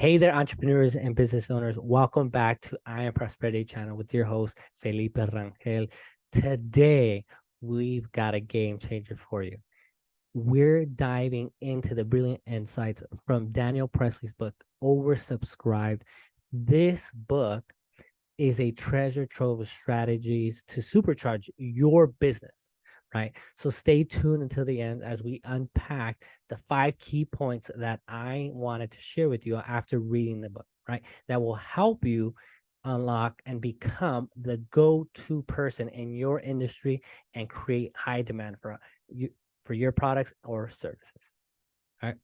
Hey there, entrepreneurs and business owners. Welcome back to I Am Prosperity channel with your host, Felipe Rangel. Today, we've got a game changer for you. We're diving into the brilliant insights from Daniel Priestley's book, Oversubscribed. This book is a treasure trove of strategies to supercharge your business, right? So stay tuned until the end as we unpack the 5 key points that I wanted to share with you after reading the book, right? That will help you unlock and become the go-to person in your industry and create high demand for your products or services. All right.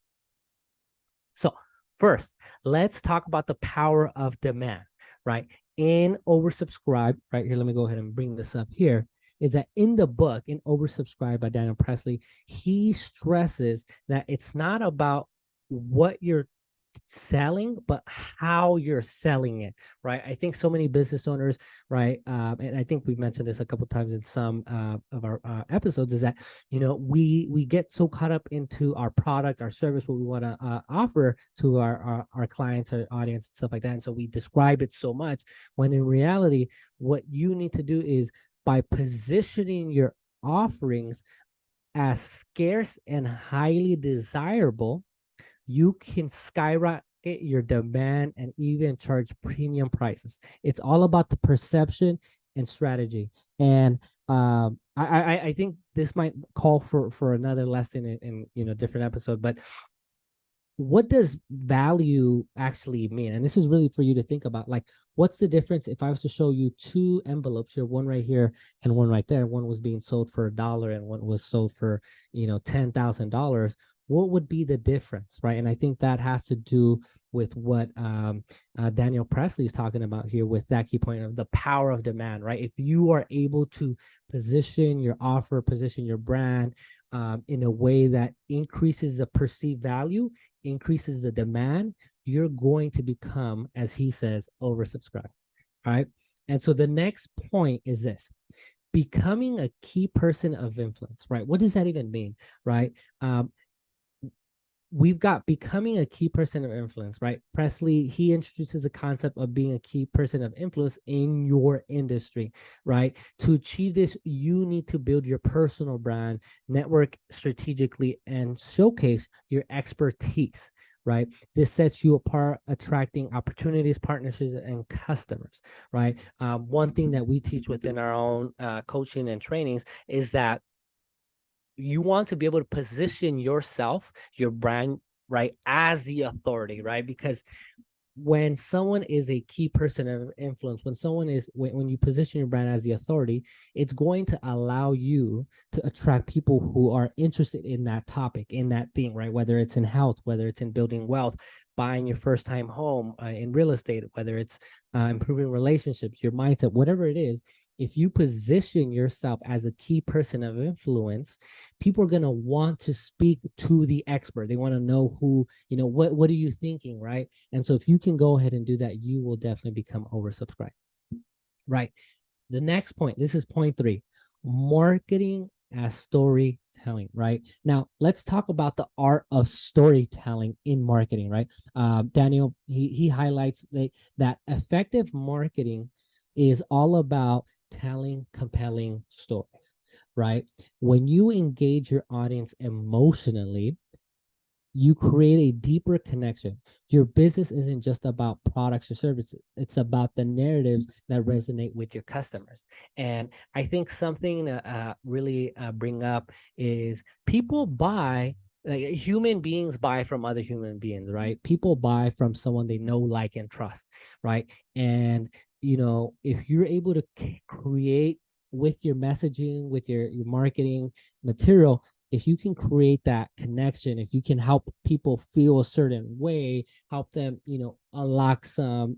So first, let's talk about the power of demand, right? In Oversubscribe, right here, let me go ahead and bring this up here, is that in the book, in Oversubscribe by Daniel Priestley, he stresses that it's not about what you're selling, but how you're selling it, right? I think so many business owners, right, and I think we've mentioned this a couple of times in some of our episodes, is that we get so caught up into our product, our service, what we want to offer to our clients, our audience, and stuff like that, and so we describe it so much when in reality, what you need to do is by positioning your offerings as scarce and highly desirable, you can skyrocket your demand and even charge premium prices. It's all about the perception and strategy. And I think this might call for another lesson in different episode. But what does value actually mean? And this is really for you to think about. Like, what's the difference if I was to show you two envelopes here, one right here and one right there? One was being sold for $1 and one was sold for $10,000. What would be the difference, right? And I think that has to do with what Daniel Priestley is talking about here with that key point of the power of demand, right? If you are able to position your offer, position your brand in a way that increases the perceived value, increases the demand, you're going to become, as he says, oversubscribed. All right. And so the next point is this: becoming a key person of influence, right? What does that even mean, right? We've got becoming a key person of influence, right? Priestley, he introduces the concept of being a key person of influence in your industry, right? To achieve this, you need to build your personal brand, network strategically, and showcase your expertise, right? This sets you apart, attracting opportunities, partnerships, and customers, right? One thing that we teach within our own coaching and trainings is that you want to be able to position yourself, your brand, right, as the authority, right? Because when someone is a key person of influence, when you position your brand as the authority, it's going to allow you to attract people who are interested in that topic, in that thing, right? Whether it's in health, whether it's in building wealth, buying your first time home, in real estate, whether it's improving relationships, your mindset, whatever it is. If you position yourself as a key person of influence, people are going to want to speak to the expert. They want to know who, what are you thinking, right? And so if you can go ahead and do that, you will definitely become oversubscribed, right? The next point, this is point 3, marketing as storytelling, right? Now, let's talk about the art of storytelling in marketing, right? Daniel, he highlights that effective marketing is all about telling compelling stories, right? When you engage your audience emotionally, you create a deeper connection. Your business isn't just about products or services. It's about the narratives that resonate with your customers. And I think something to really bring up is people buy, like human beings buy from other human beings, right? People buy from someone they know, like, and trust, right? And, if you're able to create with your messaging, with your marketing material, if you can create that connection, if you can help people feel a certain way, help them, unlock some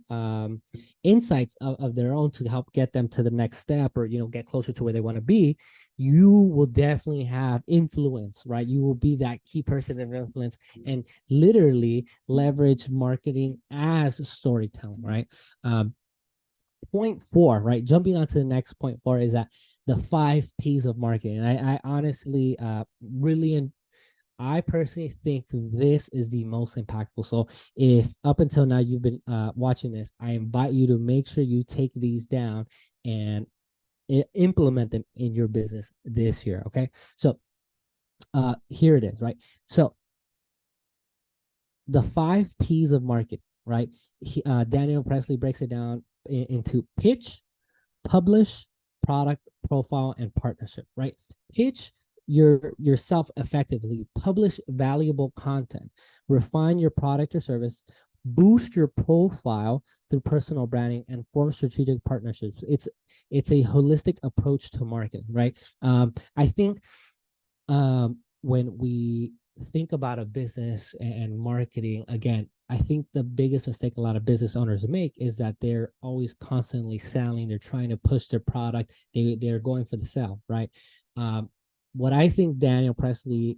insights of their own to help get them to the next step or, get closer to where they want to be, you will definitely have influence, right? You will be that key person of influence and literally leverage marketing as storytelling, right? Point 4, right? Jumping on to the next point 4 is that the 5 P's of marketing. And I honestly really I personally think this is the most impactful. So if up until now you've been watching this, I invite you to make sure you take these down and implement them in your business this year. Okay. So here it is, right? So the 5 P's of marketing, right? Daniel Priestley breaks it down into pitch, publish, product, profile, and partnership, right? Pitch yourself effectively, publish valuable content, refine your product or service, boost your profile through personal branding, and form strategic partnerships. It's a holistic approach to marketing, right? I think when we think about a business and marketing, again, I think the biggest mistake a lot of business owners make is that they're always constantly selling. They're trying to push their product. They're going for the sell, right? What I think Daniel Priestley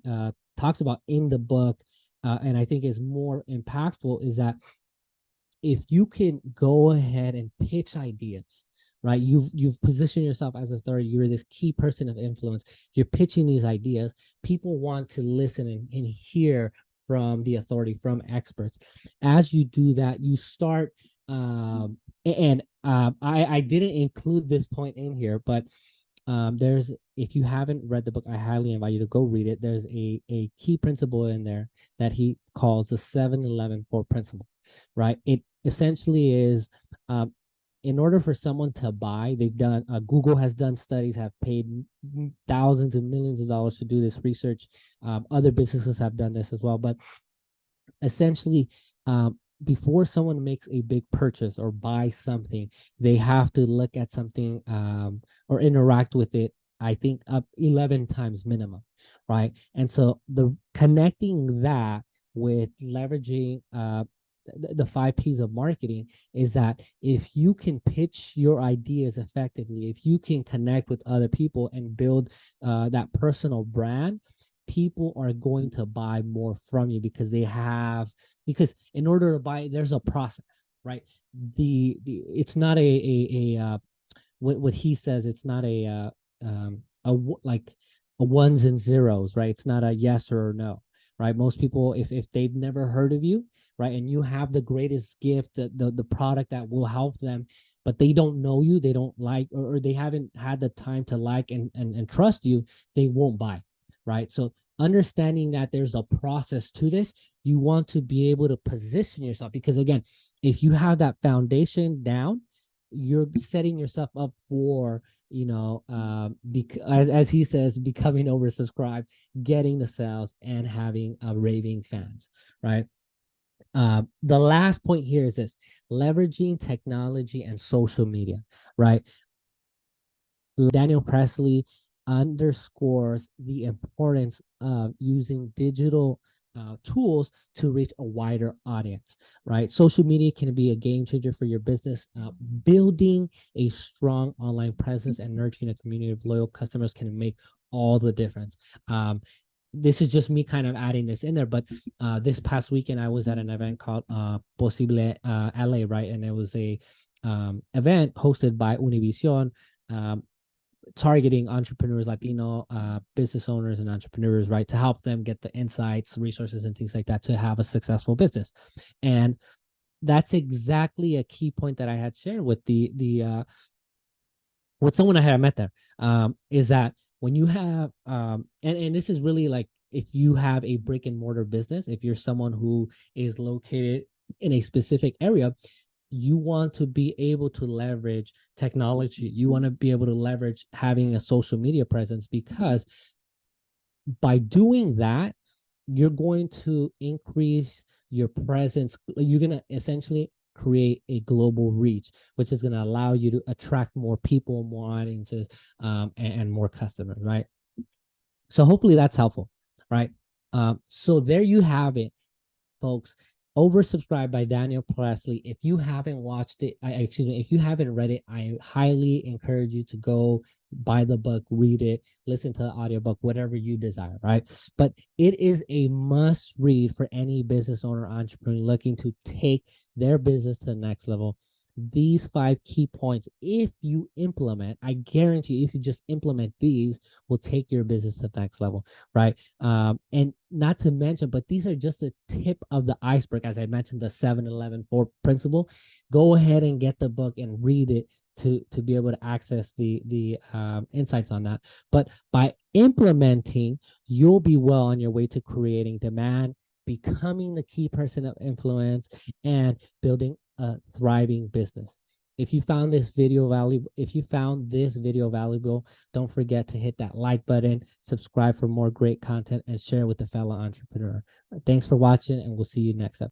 talks about in the book, and I think is more impactful, is that if you can go ahead and pitch ideas, right? You've positioned yourself as a authority. You're this key person of influence. You're pitching these ideas. People want to listen and hear from the authority, from experts. As you do that, you start. I didn't include this point in here, but there's, if you haven't read the book, I highly invite you to go read it. There's a key principle in there that he calls the 7-11-4 principle, right? It essentially is, in order for someone to buy, they've done, Google has done studies, have paid thousands and millions of dollars to do this research. Other businesses have done this as well. But essentially, before someone makes a big purchase or buy something, they have to look at something or interact with it, I think up 11 times minimum, right? And so the connecting that with leveraging the 5 P's of marketing is that if you can pitch your ideas effectively, if you can connect with other people and build that personal brand, people are going to buy more from you because because in order to buy, there's a process, right? It's not what he says, it's not like a ones and zeros, right? It's not a yes or no, right? Most people, if they've never heard of you, right, and you have the greatest gift, the product that will help them, but they don't know you, they don't like, or they haven't had the time to like and trust you, they won't buy, right? So understanding that there's a process to this, you want to be able to position yourself, because again, if you have that foundation down, you're setting yourself up for, as he says, becoming oversubscribed, getting the sales, and having raving fans, right? The last point here is this: leveraging technology and social media, right? Daniel Priestley underscores the importance of using digital tools to reach a wider audience, right? Social media can be a game changer for your business. Building a strong online presence and nurturing a community of loyal customers can make all the difference. This is just me kind of adding this in there, but this past weekend I was at an event called Posible LA, right? And it was a event hosted by Univision, targeting entrepreneurs, Latino business owners and entrepreneurs, right, to help them get the insights, resources, and things like that to have a successful business. And that's exactly a key point that I had shared with with someone I had met there, is that when you have and this is really like, if you have a brick and mortar business, if you're someone who is located in a specific area, you want to be able to leverage technology. You want to be able to leverage having a social media presence, because by doing that, you're going to increase your presence. You're going to essentially create a global reach, which is going to allow you to attract more people, more audiences, and more customers, right? So hopefully that's helpful, right? So there you have it, folks. Oversubscribed by Daniel Priestley. If you haven't watched it, if you haven't read it, I highly encourage you to go buy the book, read it, listen to the audiobook, whatever you desire, right? But it is a must read for any business owner, entrepreneur looking to take their business to the next level. these 5 key points, if you implement, I guarantee you, if you just implement these, will take your business to the next level, right? And not to mention, but these are just the tip of the iceberg. As I mentioned, the 7-11-4 principle. Go ahead and get the book and read it to be able to access the insights on that. But by implementing, you'll be well on your way to creating demand, becoming the key person of influence, and building a thriving business. If you found this video valuable, don't forget to hit that like button, subscribe for more great content, and share with a fellow entrepreneur. Thanks for watching, and we'll see you next episode.